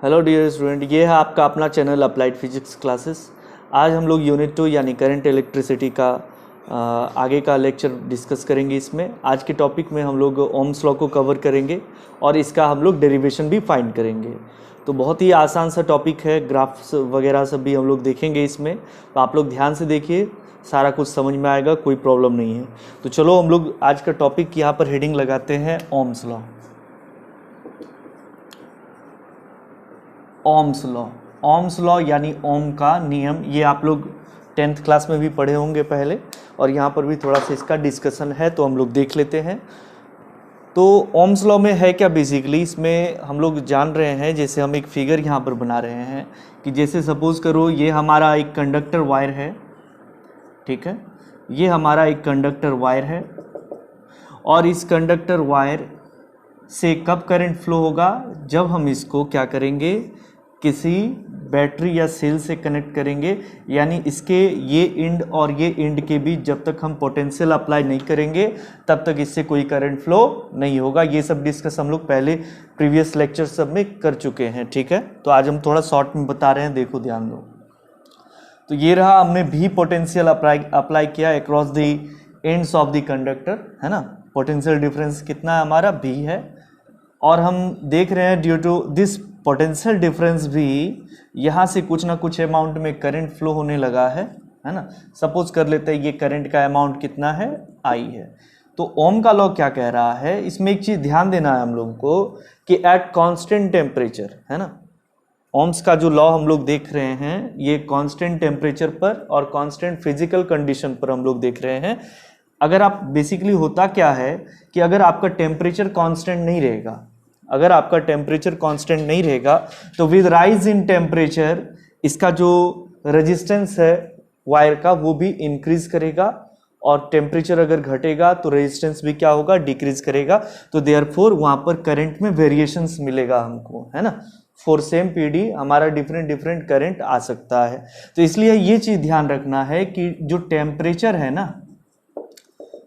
Hello dear student, ये है आपका अपना चैनल अप्लाइड फिजिक्स क्लासेस। आज हम लोग यूनिट 2 यानी करंट इलेक्ट्रिसिटी का आगे का लेक्चर डिस्कस करेंगे। इसमें आज के टॉपिक में हम लोग ओम्स लॉ को कवर करेंगे और इसका हम लोग डेरिवेशन भी फाइंड करेंगे। तो बहुत ही आसान सा टॉपिक है, ग्राफ्स वगैरह सब भी हम लोग देखेंगे इसमें। तो आप लोग ध्यान से देखिए, सारा कुछ समझ में आएगा, कोई प्रॉब्लम नहीं है। तो चलो हम लोग आज का टॉपिक यहाँ पर हेडिंग लगाते हैं Ohm's law. Ohm's law, Ohm's law यानी ओम का नियम, ये आप लोग 10th क्लास में भी पढ़े होंगे पहले, और यहाँ पर भी थोड़ा सा इसका डिस्कशन है, तो हम लोग देख लेते हैं। तो ओम्स लॉ में है क्या बेसिकली, इसमें हम लोग जान रहे हैं, जैसे हम एक फिगर यहाँ पर बना रहे हैं कि जैसे सपोज करो ये हमारा एक कंडक्टर वायर है, ठीक है, ये हमारा एक कंडक्टर वायर है, और इस कंडक्टर वायर से कब करंट फ्लो होगा, जब हम इसको क्या करेंगे, किसी बैटरी या सेल से कनेक्ट करेंगे। यानी इसके ये एंड और ये एंड के बीच जब तक हम पोटेंशियल अप्लाई नहीं करेंगे तब तक इससे कोई करंट फ्लो नहीं होगा। ये सब डिस्कस हम लोग पहले प्रीवियस लेक्चर सब में कर चुके हैं, ठीक है। तो आज हम थोड़ा शॉर्ट में बता रहे हैं, देखो ध्यान दो। तो ये रहा, हमने भी पोटेंशियल अप्लाई किया across the ends of the conductor, है ना। पोटेंशियल डिफरेंस कितना है हमारा, भी है। और हम देख रहे हैं due to this potential difference भी यहाँ से कुछ ना कुछ अमाउंट में करंट फ्लो होने लगा है ना। सपोज कर लेते हैं ये करंट का अमाउंट कितना है, आई है। तो ओम का लॉ क्या कह रहा है, इसमें एक चीज़ ध्यान देना है हम लोगों को कि एट कांस्टेंट टेम्परेचर, है ना, ओम्स का जो लॉ हम लोग देख रहे हैं ये कांस्टेंट टेम्परेचर पर और कांस्टेंट फिजिकल कंडीशन पर हम लोग देख रहे हैं। अगर आप बेसिकली होता क्या है कि अगर आपका टेम्परेचर कांस्टेंट नहीं रहेगा, अगर आपका टेम्परेचर कांस्टेंट नहीं रहेगा तो विद राइज इन टेम्परेचर इसका जो रेजिस्टेंस है वायर का वो भी इंक्रीज करेगा, और टेम्परेचर अगर घटेगा तो रेजिस्टेंस भी क्या होगा, डिक्रीज करेगा। तो देयरफॉर वहां पर करंट में वेरिएशंस मिलेगा हमको, है ना। फॉर सेम पीडी हमारा डिफरेंट करंट आ सकता है। तो इसलिए ये चीज ध्यान रखना है कि जो टेम्परेचर है ना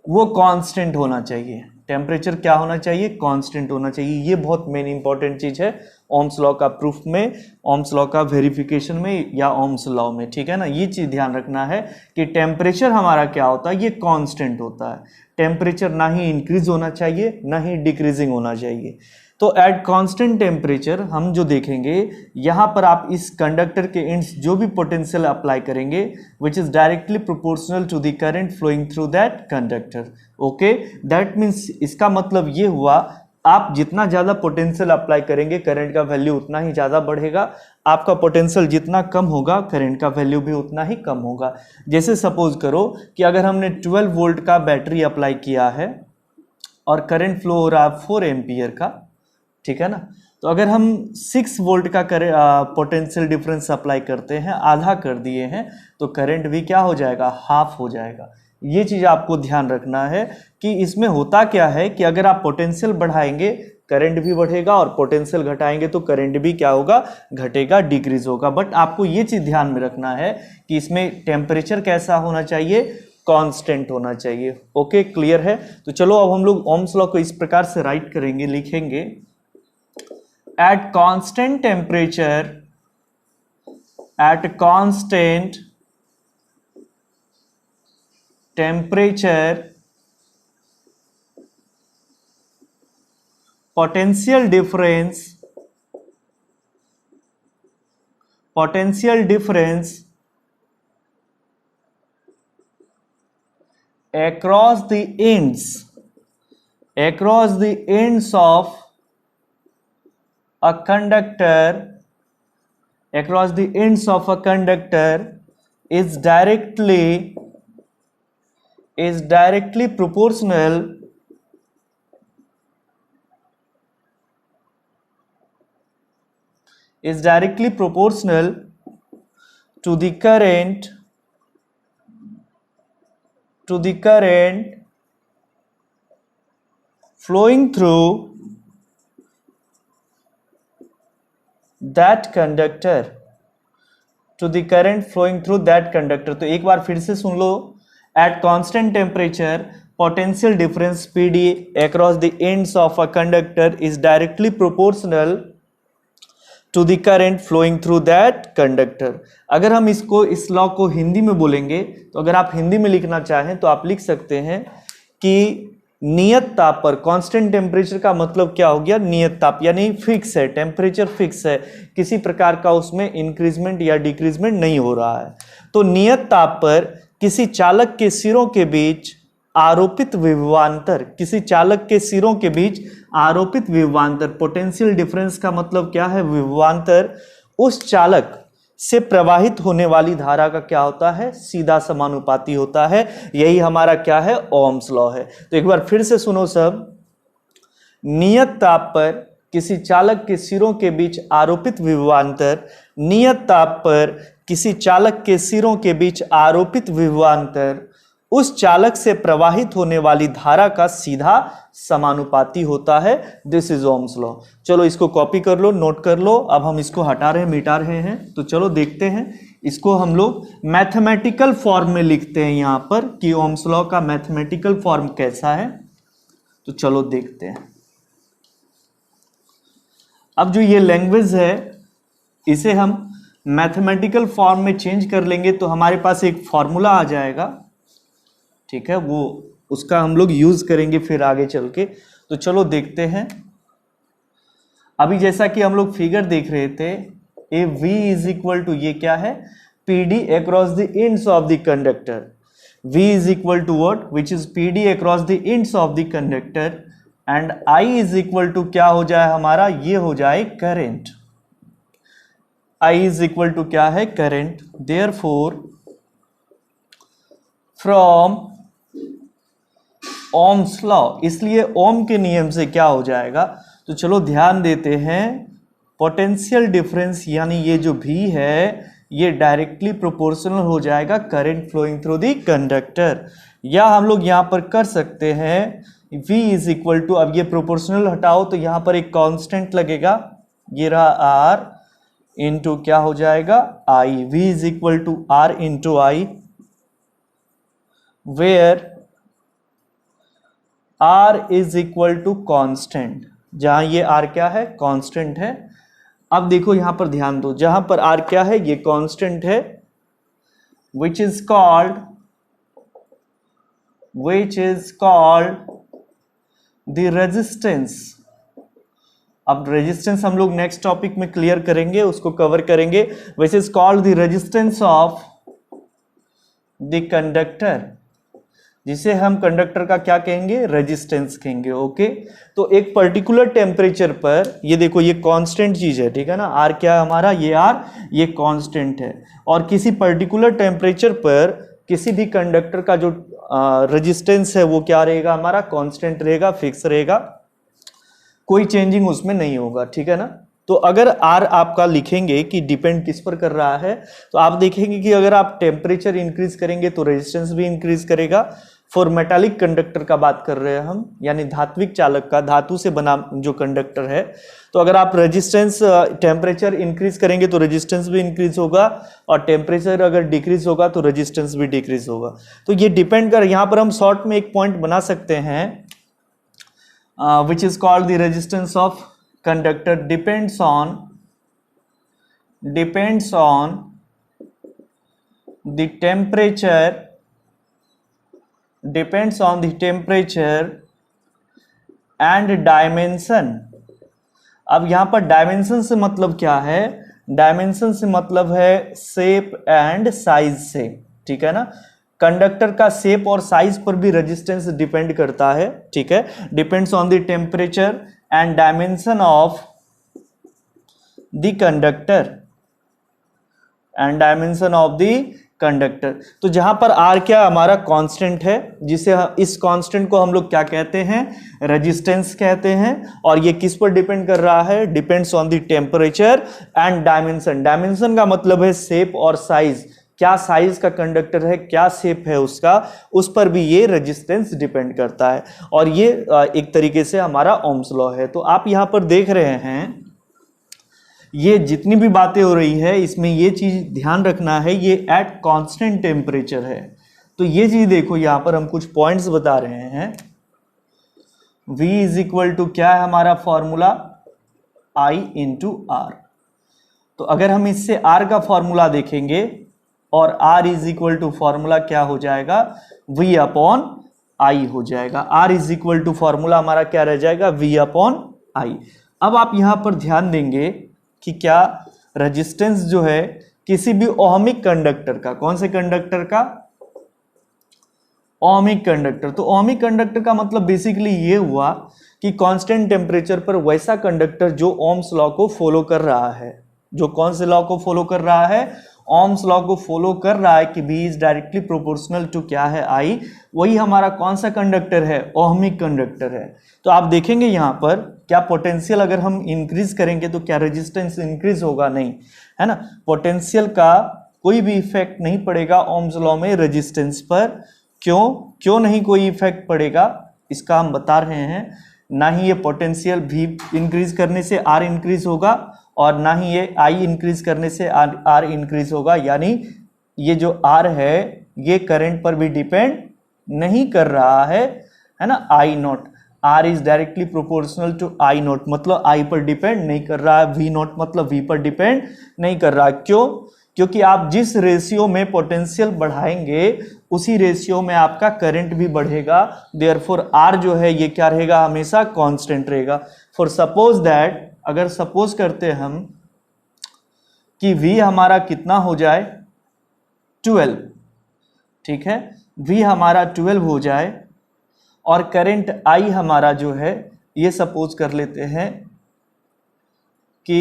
वो कांस्टेंट होना चाहिए। टेम्परेचर क्या होना चाहिए, कांस्टेंट होना चाहिए। ये बहुत मेन इंपॉर्टेंट चीज है ओम्स लॉ का प्रूफ में, ओम्स लॉ का वेरिफिकेशन में या ओम्स लॉ में, ठीक है ना। ये चीज ध्यान रखना है कि टेम्परेचर हमारा क्या होता है, ये कांस्टेंट होता है। टेम्परेचर ना ही इंक्रीज होना चाहिए ना ही डिक्रीजिंग होना चाहिए। तो एट कांस्टेंट टेम्परेचर हम जो देखेंगे यहाँ पर, आप इस कंडक्टर के एंड्स जो भी पोटेंशियल अप्लाई करेंगे which is directly proportional to the current flowing through that conductor. Okay, that means इसका मतलब ये हुआ, आप जितना ज्यादा पोटेंशियल अप्लाई करेंगे करंट का वैल्यू उतना ही ज्यादा बढ़ेगा, आपका पोटेंशियल जितना कम होगा करंट का वैल्यू भी उतना ही कम होगा। जैसे सपोज करो कि अगर हमने 12 वोल्ट का बैटरी अप्लाई किया है और करंट फ्लो हो रहा है 4 एम्पियर का, ठीक है ना। तो अगर हम 6 वोल्ट का पोटेंशियल डिफरेंस अप्लाई करते हैं, आधा कर दिए हैं, तो करंट भी क्या हो जाएगा, हाफ हो जाएगा। ये चीज आपको ध्यान रखना है कि इसमें होता क्या है कि अगर आप पोटेंशियल बढ़ाएंगे करंट भी बढ़ेगा, और पोटेंशियल घटाएंगे तो करंट भी क्या होगा, घटेगा, डिक्रीज होगा। बट आपको ये चीज ध्यान में रखना है कि इसमें टेम्परेचर कैसा होना चाहिए, कांस्टेंट होना चाहिए। ओके, क्लियर है। तो चलो अब हम लोग ओम्स लॉ को इस प्रकार से राइट करेंगे, लिखेंगे at constant temperature, at constant temperature potential difference across the ends of a conductor, across the ends of a conductor is directly proportional to the current flowing through that conductor, to the current flowing through that conductor। तो एक बार फिर से सुन लो, at constant temperature potential difference PD across the ends of a conductor is directly proportional to the current flowing through that conductor. अगर हम इस law को हिंदी में बोलेंगे तो अगर आप हिंदी में लिखना चाहें तो आप लिख सकते हैं कि नियत ताप पर, कांस्टेंट टेम्परेचर का मतलब क्या हो गया, नियत ताप यानी फिक्स है, टेम्परेचर फिक्स है, किसी प्रकार का उसमें इंक्रीजमेंट या डिक्रीजमेंट नहीं हो रहा है। तो नियत ताप पर किसी चालक के सिरों के बीच आरोपित विभवांतर, किसी चालक के सिरों के बीच आरोपित विभवांतर, पोटेंशियल डिफरेंस का मतलब क्या है, विभवांतर, उस चालक से प्रवाहित होने वाली धारा का क्या होता है, सीधा समानुपाती होता है। यही हमारा क्या है, ओम्स लॉ है। तो एक बार फिर से सुनो सब, नियत ताप पर किसी चालक के सिरों के बीच आरोपित विभवांतर, नियत ताप पर किसी चालक के सिरों के बीच आरोपित विभवांतर उस चालक से प्रवाहित होने वाली धारा का सीधा समानुपाती होता है। This is Ohm's law. चलो इसको कॉपी कर लो, नोट कर लो। अब हम इसको हटा रहे हैं, मिटा रहे हैं। तो चलो देखते हैं, इसको हम लोग मैथमेटिकल फॉर्म में लिखते हैं यहां पर कि ओम्स लॉ का मैथमेटिकल फॉर्म कैसा है। तो चलो देखते हैं। अब जो ये लैंग्वेज है इसे हम मैथमेटिकल फॉर्म में चेंज कर लेंगे तो हमारे पास एक फॉर्मूला आ जाएगा, ठीक है, वो उसका हम लोग यूज करेंगे फिर आगे चल के। तो चलो देखते हैं। अभी जैसा कि हम लोग फिगर देख रहे थे, a V is equal to, ये क्या है, PD across the ends of the conductor. V is equal to what, which is PD across the ends of the conductor, and I is equal to क्या हो जाए हमारा, ये हो जाए current. I is equal to क्या है, current. Therefore from Ohm's law, इसलिए ओम के नियम से क्या हो जाएगा, तो चलो ध्यान देते हैं, पोटेंशियल डिफरेंस यानी ये जो V है ये डायरेक्टली प्रोपोर्शनल हो जाएगा current flowing through the conductor. या हम लोग यहां पर कर सकते हैं V इज इक्वल टू, अब ये प्रोपोर्शनल हटाओ तो यहां पर एक कांस्टेंट लगेगा, ये रहा R इंटू क्या हो जाएगा I। V is equal to R into I, where R is equal to constant, जहां ये R क्या है, कांस्टेंट है। अब देखो यहां पर ध्यान दो, जहां पर R क्या है, ये कांस्टेंट है, which is called the resistance। अब रेजिस्टेंस हम लोग नेक्स्ट टॉपिक में क्लियर करेंगे, उसको कवर करेंगे। which is called the resistance of the conductor, जिसे हम कंडक्टर का क्या कहेंगे, रेजिस्टेंस कहेंगे। ओके, तो एक पर्टिकुलर टेम्परेचर पर, ये देखो ये कांस्टेंट चीज है, ठीक है ना, आर क्या है हमारा, ये आर, ये कांस्टेंट है। और किसी पर्टिकुलर टेम्परेचर पर किसी भी कंडक्टर का जो रेजिस्टेंस है वो क्या रहेगा हमारा, कांस्टेंट रहेगा, फिक्स रहेगा, कोई चेंजिंग उसमें नहीं होगा, ठीक है ना। तो अगर आर आपका लिखेंगे कि डिपेंड किस पर कर रहा है, तो आप देखेंगे कि अगर आप टेम्परेचर इंक्रीज करेंगे तो रेजिस्टेंस भी इंक्रीज करेगा। फॉर मेटालिक कंडक्टर का बात कर रहे हैं हम, यानी धात्विक चालक का, धातु से बना जो कंडक्टर है, तो अगर आप रेजिस्टेंस टेम्परेचर इंक्रीज करेंगे तो रेजिस्टेंस भी इंक्रीज होगा, और टेम्परेचर अगर डिक्रीज होगा तो रेजिस्टेंस भी डिक्रीज होगा। तो ये डिपेंड कर, यहाँ पर हम शॉर्ट में एक पॉइंट बना सकते हैं, which is called the resistance of conductor depends on the temperature and dimension। अब यहां पर डायमेंशन से मतलब क्या है, डायमेंशन से मतलब है शेप एंड साइज से, ठीक है ना। कंडक्टर का शेप और साइज पर भी रेजिस्टेंस डिपेंड करता है, ठीक है। Depends on the temperature and dimension of the conductor तो जहां पर R क्या हमारा कांस्टेंट है, जिसे इस कांस्टेंट को हम लोग क्या कहते हैं, रेजिस्टेंस कहते हैं। और ये किस पर डिपेंड कर रहा है, depends on the temperature and dimension. Dimension का मतलब है शेप और साइज, क्या साइज का कंडक्टर है, क्या शेप है उसका, उस पर भी ये रेजिस्टेंस डिपेंड करता है। और ये एक तरीके से हमारा ओम्स लॉ है। तो आप यहां पर देख रहे हैं, ये जितनी भी बातें हो रही है इसमें ये चीज ध्यान रखना है, ये एट कांस्टेंट टेम्परेचर है। तो ये चीज देखो, यहां पर हम कुछ पॉइंट्स बता रहे हैं। V इज इक्वल टू क्या है हमारा फॉर्मूला, I इंटू आर। तो अगर हम इससे R का फॉर्मूला देखेंगे और R is equal to formula क्या हो जाएगा, V अपॉन I हो जाएगा। R is equal to formula हमारा क्या रह जाएगा, V अपॉन I। अब आप यहां पर ध्यान देंगे कि क्या रेजिस्टेंस जो है किसी भी ओहमिक कंडक्टर का, कौन से कंडक्टर का, ओहमिक कंडक्टर। तो ओहमिक कंडक्टर का मतलब बेसिकली ये हुआ कि कांस्टेंट टेम्परेचर पर वैसा कंडक्टर जो ओम्स लॉ को फॉलो कर रहा है, जो कौन से लॉ को फॉलो कर रहा है, ओम्स लॉ को फॉलो कर रहा है कि V is directly proportional to क्या है, I। वही हमारा कौन सा कंडक्टर है, ओहमिक कंडक्टर है। तो आप देखेंगे यहां पर क्या पोटेंशियल अगर हम इंक्रीज करेंगे तो क्या रेजिस्टेंस इंक्रीज होगा, नहीं, है ना। पोटेंशियल का कोई भी इफेक्ट नहीं पड़ेगा ओम्स लॉ में रेजिस्टेंस पर। क्यों नहीं कोई इफेक्ट पड़ेगा, इसका हम बता रहे हैं। ना ही ये पोटेंशियल V इंक्रीज करने से R इंक्रीज होगा और ना ही ये I इंक्रीज करने से R इंक्रीज होगा। यानी ये जो R है ये करंट पर भी डिपेंड नहीं कर रहा है ना, I not. R is directly proportional to I not, मतलब I पर डिपेंड नहीं कर रहा है। V नॉट मतलब V पर डिपेंड नहीं कर रहा। क्यों? क्योंकि आप जिस रेशियो में पोटेंशियल बढ़ाएंगे उसी रेशियो में आपका करंट भी बढ़ेगा। देयरफॉर R जो है ये क्या रहेगा, हमेशा कांस्टेंट रहेगा। फॉर सपोज दैट, अगर सपोज करते हम कि V हमारा कितना हो जाए 12, ठीक है, V हमारा 12 हो जाए और करंट I हमारा जो है ये सपोज कर लेते हैं कि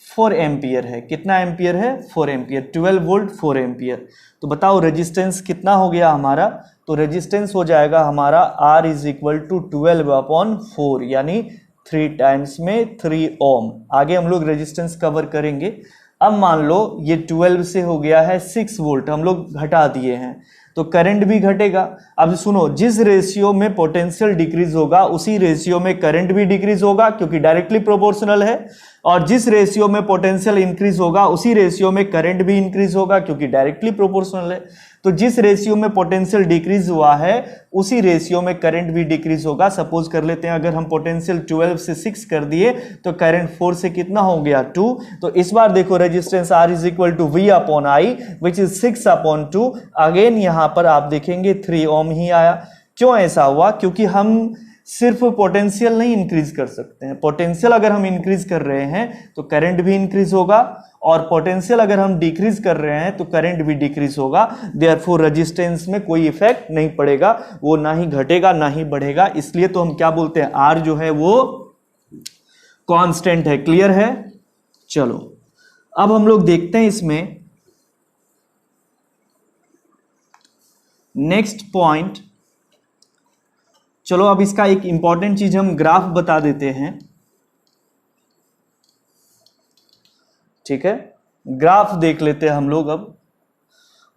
4 एम्पियर है। कितना एम्पियर है, 4 एम्पियर, 12 वोल्ट 4 एम्पियर। तो बताओ रेजिस्टेंस कितना हो गया हमारा, तो रेजिस्टेंस हो जाएगा हमारा R is equal to 12 upon 4, यानी 3 टाइम्स में 3 ओम। आगे हम लोग रेजिस्टेंस कवर करेंगे। अब मान लो ये 12 से हो गया है 6 वोल्ट, हम लोग घटा दिए हैं, तो करंट भी घटेगा। अब सुनो, जिस रेशियो में पोटेंशियल डिक्रीज होगा उसी रेशियो में करंट भी डिक्रीज होगा क्योंकि डायरेक्टली प्रोपोर्शनल है, और जिस रेशियो में पोटेंशियल इंक्रीज होगा उसी रेशियो में करंट भी इंक्रीज होगा क्योंकि डायरेक्टली प्रोपोर्शनल है। तो जिस रेशियो में पोटेंशियल डिक्रीज हुआ है उसी रेशियो में करंट भी डिक्रीज होगा। सपोज कर लेते हैं अगर हम पोटेंशियल 12 से 6 कर दिए तो करंट 4 से कितना हो गया, 2। तो इस बार देखो resistance R is equal to V upon I which is 6 upon 2। Again यहां पर आप देखेंगे 3 ओम ही आया। क्यों ऐसा हुआ, क्योंकि हम सिर्फ पोटेंशियल नहीं इंक्रीज कर सकते हैं। पोटेंशियल अगर हम इंक्रीज कर रहे हैं तो करंट भी इंक्रीज होगा, और पोटेंशियल अगर हम डिक्रीज कर रहे हैं तो करंट भी डिक्रीज होगा। देयरफॉर रेजिस्टेंस में कोई इफेक्ट नहीं पड़ेगा, वो ना ही घटेगा ना ही बढ़ेगा। इसलिए तो हम क्या बोलते हैं, R जो है वो कांस्टेंट है। क्लियर है? चलो अब हम लोग देखते हैं इसमें नेक्स्ट पॉइंट। चलो अब इसका एक इंपॉर्टेंट चीज हम ग्राफ बता देते हैं, ठीक है। ग्राफ देख लेते हैं हम लोग। अब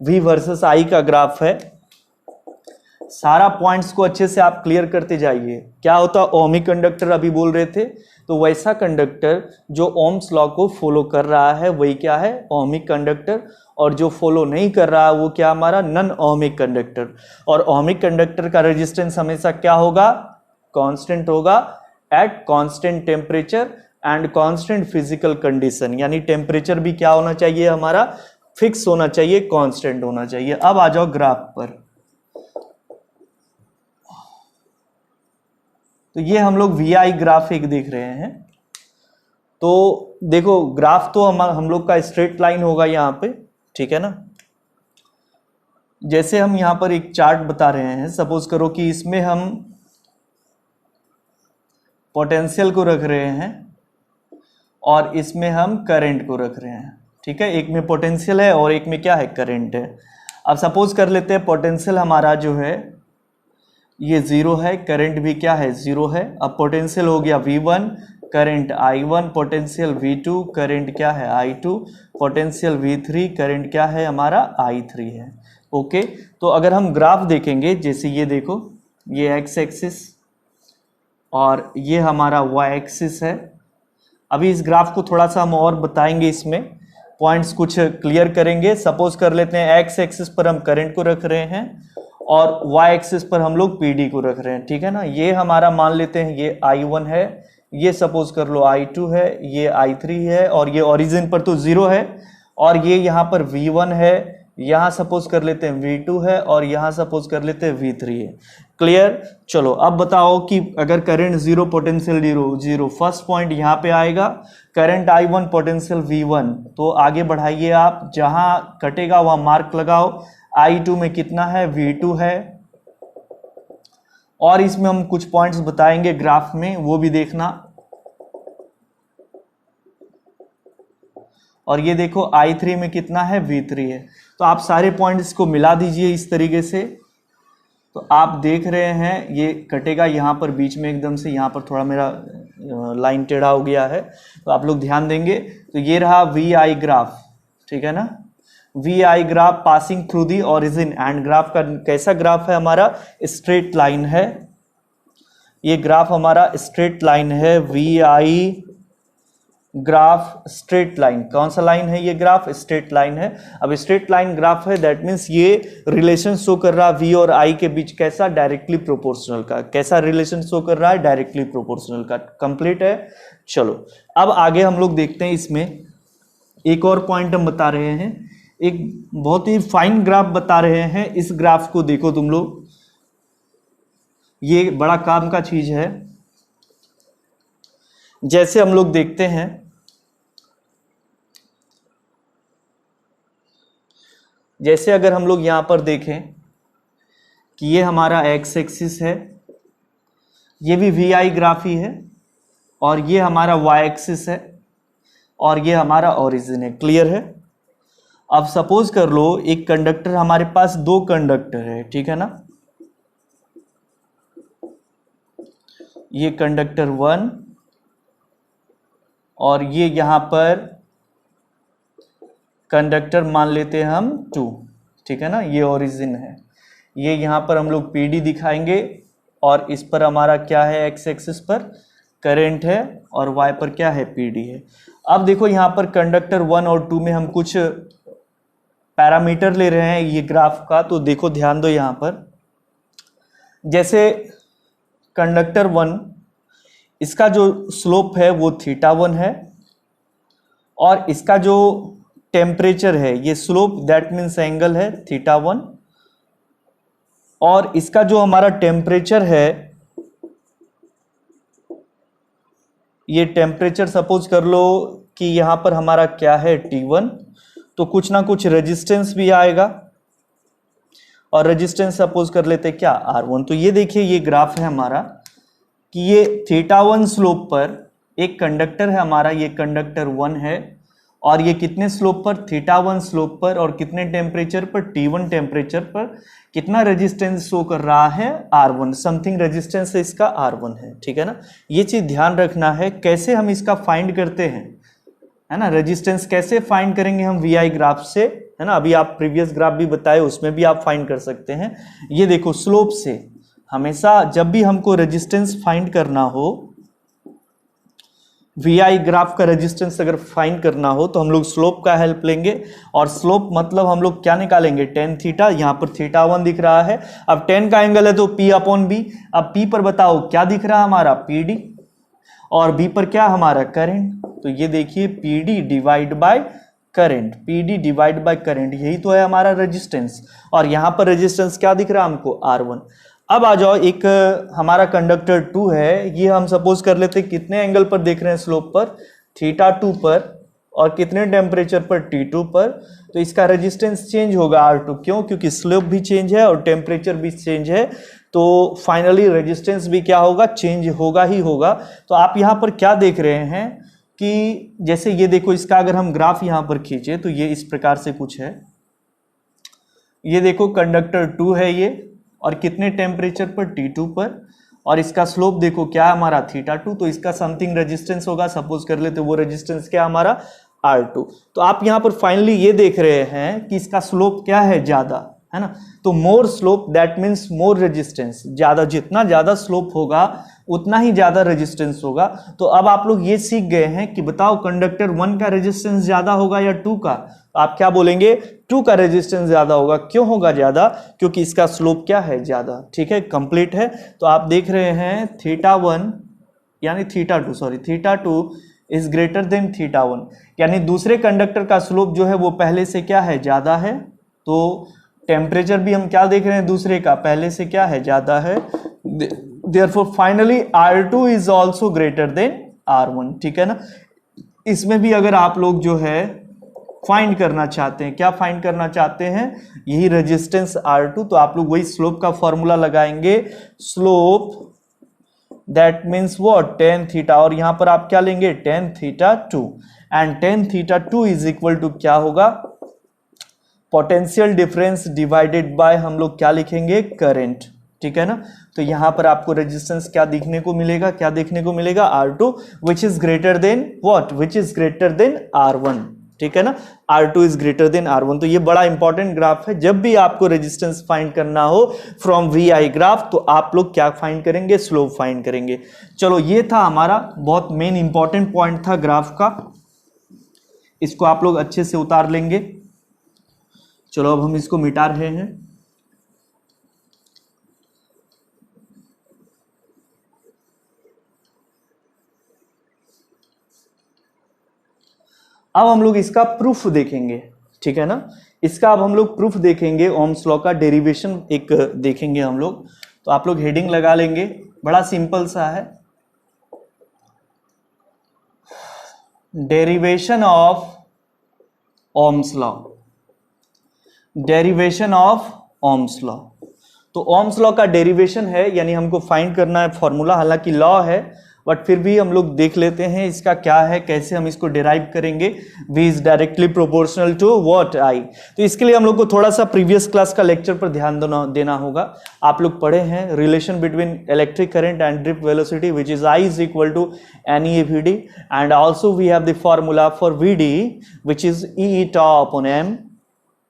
V वर्सेस I का ग्राफ है। सारा पॉइंट्स को अच्छे से आप क्लियर करते जाइए। क्या होता, ओमिक कंडक्टर अभी बोल रहे थे, तो वैसा कंडक्टर जो ओम्स लॉ को फॉलो कर रहा है वही क्या है, ओमिक कंडक्टर। और जो फॉलो नहीं कर रहा है वो क्या, हमारा नॉन ओमिक कंडक्टर। और ओमिक कंडक्टर का रेजिस्टेंस हमेशा क्या होगा, कांस्टेंट होगा at constant temperature and constant physical condition. यानी टेम्परेचर भी क्या होना चाहिए, हमारा फिक्स होना चाहिए, कांस्टेंट होना चाहिए। अब आ जाओ ग्राफ पर। तो ये हम लोग VI ग्राफ एक देख रहे हैं। तो देखो ग्राफ तो हम लोग का स्ट्रेट लाइन होगा यहाँ पे, ठीक है ना। जैसे हम यहाँ पर एक चार्ट बता रहे हैं, सपोज करो कि इसमें हम पोटेंशियल को रख रहे हैं और इसमें हम करंट को रख रहे हैं, ठीक है। एक में पोटेंशियल है और एक में क्या है, करंट है। अब सपोज कर लेते हैं पोटेंशियल हमारा जो है ये 0 है, करंट भी क्या है, 0 है। अब पोटेंशियल हो गया V1, current I1, potential V2, current क्या है, I2, पोटेंशियल V3, करंट क्या है, हमारा I3 है। ओके, तो अगर हम ग्राफ देखेंगे, जैसे ये देखो, ये x एक्सिस और ये हमारा y एक्सिस है। अभी इस ग्राफ को थोड़ा सा हम और बताएंगे, इसमें पॉइंट्स कुछ क्लियर करेंगे। सपोज कर लेते हैं x एक्सिस पर हम करंट को रख रहे हैं और y एक्सिस पर हम लोग PD को रख रहे हैं, ठीक है ना। ये हमारा मान लेते हैं ये I1 है, ये सपोज कर लो I2 है, ये I3 है, और ये ओरिजिन पर तो 0 है, और ये यहाँ पर V1 है, यहाँ सपोज कर लेते हैं V2 है, और यहाँ सपोज कर लेते हैं V3 है। क्लियर? चलो अब बताओ कि अगर करंट 0, पोटेंशियल 0, फर्स्ट पॉइंट यहाँ पे आएगा, करंट I1, पोटेंशियल V1, तो आगे बढ़ाइए आप, जहाँ कटेगा वहाँ मार्क लगाओ। I2 में कितना है? V2 है, और इसमें हम कुछ पॉइंट्स बताएंगे ग्राफ में, वो भी देखना। और ये देखो I3 में कितना है? V3 है। तो आप सारे पॉइंट्स को मिला दीजिए इस तरीके से, तो आप देख रहे हैं ये कटेगा यहाँ पर बीच में एकदम से, यहाँ पर थोड़ा मेरा लाइन टेढ़ा हो गया है, तो आप लोग ध्यान देंगे। तो ये रहा VI ग्राफ, ठीक है ना, VI graph passing through the origin, and graph का कैसा ग्राफ है हमारा? स्ट्रेट लाइन है, ये ग्राफ हमारा स्ट्रेट लाइन है, VI ग्राफ स्ट्रेट लाइन। कौन सा लाइन है ये ग्राफ? स्ट्रेट लाइन है। अब स्ट्रेट लाइन ग्राफ है, दैट मीन्स ये रिलेशन शो कर रहा है V और I के बीच, कैसा? डायरेक्टली प्रोपोर्शनल का। कैसा रिलेशन शो कर रहा है? डायरेक्टली प्रोपोर्शनल का। कंप्लीट है। चलो अब आगे हम लोग देखते हैं, इसमें एक और पॉइंट हम बता रहे हैं, एक बहुत ही फाइन ग्राफ बता रहे हैं। इस ग्राफ को देखो तुम लोग, ये बड़ा काम का चीज है। जैसे हम लोग देखते हैं, जैसे अगर हम लोग यहां पर देखें कि ये हमारा एक्स एक्सिस है, ये भी VI ग्राफ ही है, और ये हमारा Y एक्सिस है, और ये हमारा ओरिजिन है। क्लियर है? अब सपोज कर लो एक कंडक्टर, हमारे पास 2 कंडक्टर है, ठीक है ना, ये कंडक्टर 1 और ये यहां पर कंडक्टर मान लेते हैं हम 2, ठीक है ना, ये ओरिजिन है। ये यहां पर हम लोग PD दिखाएंगे, और इस पर हमारा क्या है? एक्स एक्सिस पर करंट है, और Y पर क्या है? PD है। अब देखो यहां पर कंडक्टर 1 और 2 में हम कुछ पैरामीटर ले रहे हैं ये ग्राफ का, तो देखो ध्यान दो यहां पर। जैसे कंडक्टर 1, इसका जो स्लोप है वो θ1 है, और इसका जो टेम्परेचर है, ये स्लोप दैट मीन्स एंगल है θ1, और इसका जो हमारा टेम्परेचर है, ये टेम्परेचर सपोज कर लो कि यहां पर हमारा क्या है? T1, तो कुछ ना कुछ रेजिस्टेंस भी आएगा, और रेजिस्टेंस सपोज कर लेते क्या? R1। तो ये देखिए ये ग्राफ है हमारा कि ये θ1 स्लोप पर एक कंडक्टर है हमारा, ये कंडक्टर 1 है, और ये कितने स्लोप पर? θ1 स्लोप पर, और कितने टेम्परेचर पर? T1 टेम्परेचर पर। कितना रेजिस्टेंस शो कर रहा है? R1, समथिंग रेजिस्टेंस इसका R1 है, ठीक है ना। ये चीज ध्यान रखना है। कैसे हम इसका फाइंड करते हैं, है ना, रेजिस्टेंस कैसे फाइंड करेंगे हम? VI ग्राफ से, है ना। अभी आप प्रीवियस ग्राफ भी बताए, उसमें भी आप फाइंड कर सकते हैं। ये देखो स्लोप से, हमेशा जब भी हमको रेजिस्टेंस फाइंड करना हो, VI ग्राफ का रेजिस्टेंस अगर फाइंड करना हो, तो हम लोग स्लोप का हेल्प लेंगे, और स्लोप मतलब हम लोग क्या निकालेंगे? tan theta. यहाँ पर θ1 दिख रहा है, अब tan का एंगल है तो P/B। अब P पर बताओ क्या दिख रहा है हमारा? PD, और B पर क्या हमारा? करंट। तो ये देखिए PD divide by current, PD divide by current, यही तो है हमारा रेजिस्टेंस। और यहाँ पर रेजिस्टेंस क्या दिख रहा है हमको? R1। अब आ जाओ, एक हमारा कंडक्टर 2 है, ये हम सपोज कर लेते हैं कितने एंगल पर देख रहे हैं? स्लोप पर θ2 पर, और कितने टेम्परेचर पर? T2 पर। तो इसका रेजिस्टेंस चेंज होगा R2, क्यों? क्योंकि स्लोप भी चेंज है और टेम्परेचर भी चेंज है, तो फाइनली रेजिस्टेंस भी क्या होगा? चेंज होगा ही होगा। तो आप यहाँ पर क्या देख रहे हैं कि जैसे ये देखो, इसका अगर हम ग्राफ यहाँ पर खींचे तो ये इस प्रकार से कुछ है। ये देखो कंडक्टर 2 है ये, और कितने टेम्परेचर पर? T2 पर, और इसका स्लोप देखो क्या हमारा? θ2, तो इसका समथिंग रेजिस्टेंस होगा, सपोज कर लेते वो रेजिस्टेंस क्या हमारा? R2। तो आप यहाँ पर फाइनली ये देख रहे हैं कि इसका स्लोप क्या है? ज्यादा, है ना। तो more slope that means more resistance, ज्यादा, जितना ज्यादा स्लोप होगा उतना ही ज्यादा रेजिस्टेंस होगा। तो अब आप लोग ये सीख गए हैं कि बताओ कंडक्टर 1 का रेजिस्टेंस ज्यादा होगा या 2 का? आप क्या बोलेंगे? 2 का रेजिस्टेंस ज्यादा होगा। क्यों होगा ज्यादा? क्योंकि इसका स्लोप क्या है? ज्यादा। ठीक है, कंप्लीट है। तो आप देख रहे हैं θ1 यानी θ2 सॉरी θ2 इज ग्रेटर देन θ1, यानी दूसरे कंडक्टर का स्लोप जो है वो पहले से क्या है, ज़्यादा है। तो टेम्परेचर भी हम क्या देख रहे हैं, दूसरे का पहले से क्या है, ज़्यादा है। Therefore finally R2 is also greater than R1, ठीक है ना। इसमें भी अगर आप लोग जो है फाइंड करना चाहते हैं, क्या फाइंड करना चाहते हैं, यही रेजिस्टेंस R2, तो आप लोग वही स्लोप का फॉर्मूला लगाएंगे, slope that means what, tan theta, और यहां पर आप क्या लेंगे, tan θ2, and tan θ2 is equal to क्या होगा, पोटेंशियल डिफरेंस डिवाइडेड बाय हम लोग क्या लिखेंगे, करंट, ठीक है ना। तो यहां पर आपको रेजिस्टेंस क्या देखने को मिलेगा, क्या देखने को मिलेगा, R2 which is greater than what, which is greater than R1, ठीक है ना। R2 is greater than R1। तो ये बड़ा इंपॉर्टेंट ग्राफ है, जब भी आपको रेजिस्टेंस फाइंड करना हो फ्रॉम VI ग्राफ, तो आप लोग क्या फाइंड करेंगे, स्लोप फाइंड करेंगे। चलो ये था हमारा बहुत मेन इंपॉर्टेंट पॉइंट था ग्राफ का, इसको आप लोग अच्छे से उतार लेंगे। चलो अब हम इसको मिटा रहे हैं। अब हम लोग इसका प्रूफ देखेंगे, ठीक है ना। इसका अब हम लोग प्रूफ देखेंगे, ओम्स लॉ का डेरिवेशन एक देखेंगे हम लोग। तो आप लोग हेडिंग लगा लेंगे, बड़ा सिंपल सा है, derivation of Ohm's law, derivation of ohms law. तो ओम्स लॉ का डेरिवेशन है, यानी हमको फाइंड करना है फॉर्मूला, हालांकि लॉ है बट फिर भी हम लोग देख लेते हैं इसका क्या है, कैसे हम इसको डिराइव करेंगे। V is directly proportional to what, I। तो इसके लिए हम लोग को थोड़ा सा प्रीवियस क्लास का लेक्चर पर ध्यान देना होगा। आप लोग पढ़े हैं relation between electric current and drift velocity which is I is equal to NeVd, and also we have the formula for Vd which is E tau upon m,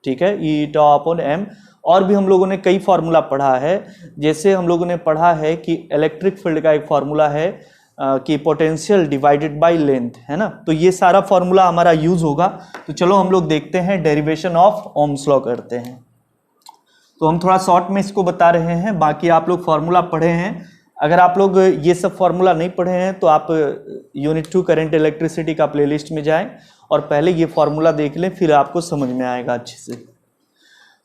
ठीक है, E tau upon m। और भी हम लोगों ने कई formula पढ़ा है, जैसे हम लोगों ने पढ़ा है कि इलेक्ट्रिक फील्ड का एक फार्मूला है कि पोटेंशियल डिवाइडेड बाय लेंथ, है ना। तो ये सारा फार्मूला हमारा यूज होगा। तो चलो हम लोग देखते हैं, डेरिवेशन ऑफ ओम्स लॉ करते हैं। तो हम थोड़ा शॉर्ट में इसको बता रहे हैं, बाकी आप लोग फार्मूला पढ़े हैं। अगर आप लोग ये सब फार्मूला नहीं पढ़े हैं तो आप यूनिट 2 करंट इलेक्ट्रिसिटी का प्लेलिस्ट में जाएं और पहले ये फार्मूला देख लें, फिर आपको समझ में आएगा अच्छे से।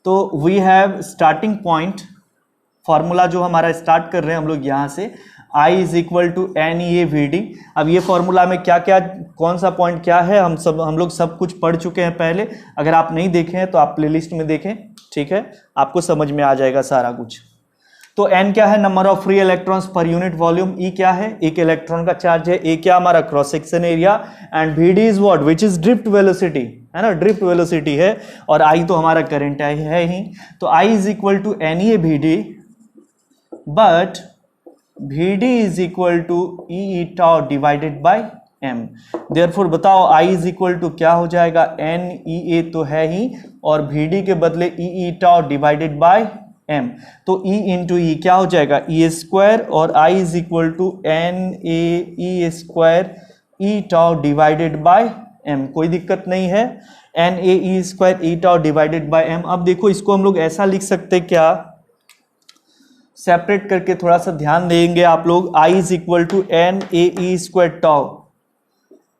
तो we have starting point, formula जो हमारा स्टार्ट कर रहे हैं हम लोग यहाँ से, I is equal to NeVd। अब ये फॉर्मूला में क्या क्या, कौन सा पॉइंट क्या है, हम लोग सब कुछ पढ़ चुके हैं पहले। अगर आप नहीं देखे हैं तो आप प्लेलिस्ट में देखें, ठीक है, आपको समझ में आ जाएगा सारा कुछ। तो n क्या है, number of free electrons per unit volume. E क्या है, एक इलेक्ट्रॉन का चार्ज है। A क्या हमारा cross section area, and Vd is what, which is drift velocity, है ना, ड्रिफ्ट वेलोसिटी है, और I तो हमारा करंट है ही। तो I is equal to NeVd, but Vd is equal to E tau divided by m। Therefore बताओ I इज इक्वल टू क्या हो जाएगा, NEA तो है ही, और Vd के बदले E tau divided by m। तो E इंटू E क्या हो जाएगा, E स्क्वायर, और I is equal to NaE square E tau divided by m। कोई दिक्कत नहीं है, NaE square E tau divided by m। अब देखो इसको हम लोग ऐसा लिख सकते हैं क्या, सेपरेट करके थोड़ा सा ध्यान देंगे आप लोग। I is equal to NaE square tau,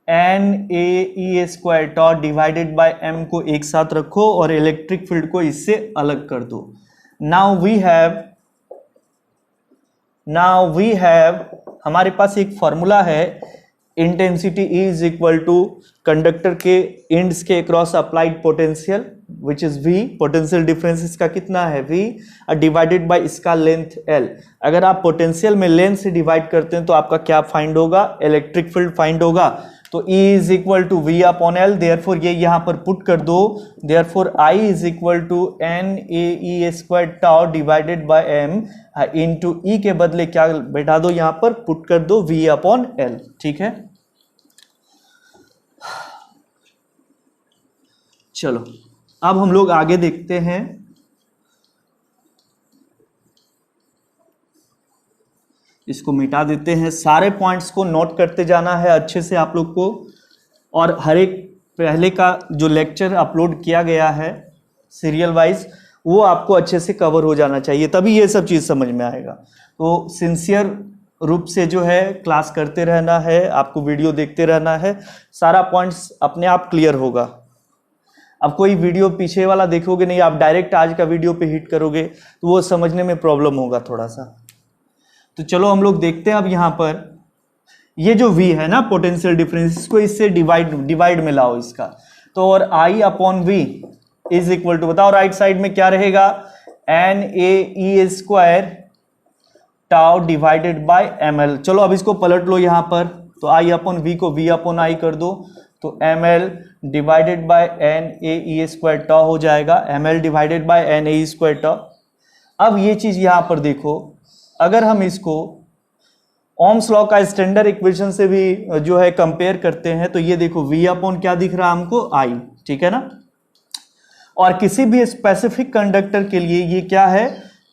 NaE square tau divided by m को एक साथ रखो और इलेक्ट्रिक फील्ड को इससे अलग कर दो। नाउ वी हैव हमारे पास एक फॉर्मूला है, intensity E is equal to conductor के एंड्स के across applied potential which is V, potential difference इसका कितना है V, डिवाइडेड बाय इसका लेंथ L। अगर आप पोटेंशियल में लेंथ से डिवाइड करते हैं तो आपका क्या फाइंड होगा, इलेक्ट्रिक फील्ड फाइंड होगा। तो E is equal to V upon L, therefore ये यहां पर पुट कर दो, therefore I is equal to NaE square tau divided by m, into E के बदले क्या बैठा दो, यहां पर पुट कर दो V अपॉन L, ठीक है। चलो अब हम लोग आगे देखते हैं। इसको मिटा देते हैं, सारे पॉइंट्स को नोट करते जाना है अच्छे से आप लोग को, और हर एक पहले का जो लेक्चर अपलोड किया गया है सीरियल वाइज वो आपको अच्छे से कवर हो जाना चाहिए, तभी ये सब चीज़ समझ में आएगा। तो सिंसियर रूप से जो है क्लास करते रहना है, आपको वीडियो देखते रहना है, सारा पॉइंट्स अपने आप क्लियर होगा। अब कोई वीडियो पीछे वाला देखोगे नहीं, आप डायरेक्ट आज का वीडियो पे हिट करोगे तो वो समझने में प्रॉब्लम होगा थोड़ा सा। तो चलो हम लोग देखते हैं। अब यहाँ पर ये जो V है ना पोटेंशियल डिफरेंस, इसको इससे डिवाइड में लाओ इसका, तो और I upon V is equal to, बताओ राइट साइड में क्या रहेगा, NaE square tau divided by ml। चलो अब इसको पलट लो यहाँ पर, तो I अपॉन V को V अपॉन I कर दो, तो ml divided by NaE square tau हो जाएगा, ml divided by NaE square tau. अब ये चीज यहाँ पर देखो, अगर हम इसको ओम्स लॉ का स्टैंडर्ड इक्वेशन से भी जो है कंपेयर करते हैं, तो ये देखो V अपॉन क्या दिख रहा है हमको, I, ठीक है ना। और किसी भी स्पेसिफिक कंडक्टर के लिए ये क्या है,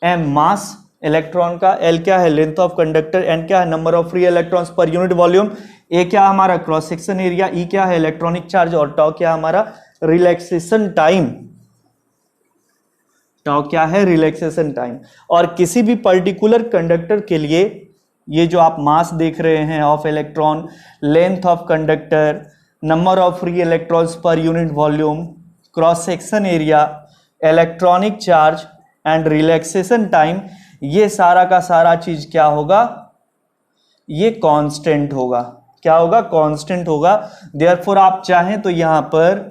m मास इलेक्ट्रॉन का, L क्या है लेंथ ऑफ कंडक्टर, N क्या है number of free electrons per unit volume, A क्या हमारा क्रॉस सेक्शन एरिया, E क्या है इलेक्ट्रॉनिक चार्ज, और टाउ क्या हमारा रिलैक्सेशन टाइम, टाउ क्या है रिलैक्सेशन टाइम। और किसी भी पर्टिकुलर कंडक्टर के लिए ये जो आप मास देख रहे हैं of electron, length of conductor, number of free electrons per unit volume, cross section area, electronic charge and relaxation time, ये सारा का सारा चीज क्या होगा, ये कांस्टेंट होगा। क्या होगा, कांस्टेंट होगा। देयरफॉर आप चाहें तो यहां पर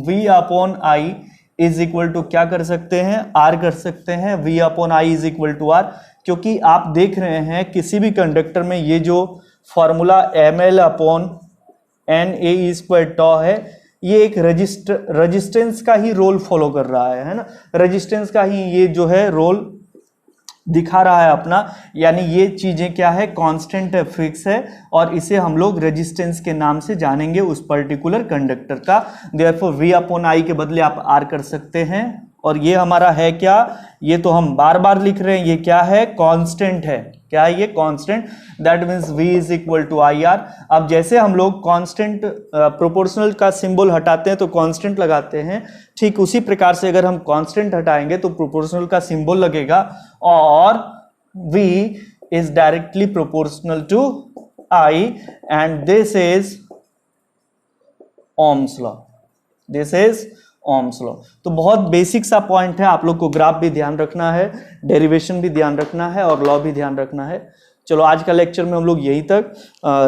V upon I is equal to क्या कर सकते हैं, R कर सकते हैं, V upon I is equal to R, क्योंकि आप देख रहे हैं किसी भी कंडक्टर में ये जो formula ml upon NaE square tau है, ये एक रेजिस्टेंस का ही रोल फॉलो कर रहा है ना, रेजिस्टेंस का ही ये जो है रोल दिखा रहा है अपना, यानी ये चीजें क्या है, कांस्टेंट है, फिक्स है, और इसे हम लोग रेजिस्टेंस के नाम से जानेंगे उस पर्टिकुलर कंडक्टर का। देयरफॉर V अपॉन I के बदले आप R कर सकते हैं, और ये हमारा है क्या, ये तो हम बार बार लिख रहे हैं, ये क्या है, कांस्टेंट है। क्या है ये, constant, that means V is equal to IR। अब जैसे हम लोग कांस्टेंट प्रोपोर्शनल का सिंबल हटाते हैं तो कांस्टेंट लगाते हैं, ठीक उसी प्रकार से अगर हम कांस्टेंट हटाएंगे तो प्रोपोर्शनल का सिंबल लगेगा, और V is directly proportional to I, and this is Ohm's law, this is Ohm's law. तो बहुत बेसिक सा पॉइंट है, आप लोग को ग्राफ भी ध्यान रखना है, डेरिवेशन भी ध्यान रखना है, और लॉ भी ध्यान रखना है। चलो आज का लेक्चर में हम लोग यहीं तक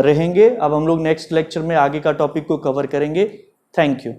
रहेंगे। अब हम लोग नेक्स्ट लेक्चर में आगे का टॉपिक को कवर करेंगे। Thank you.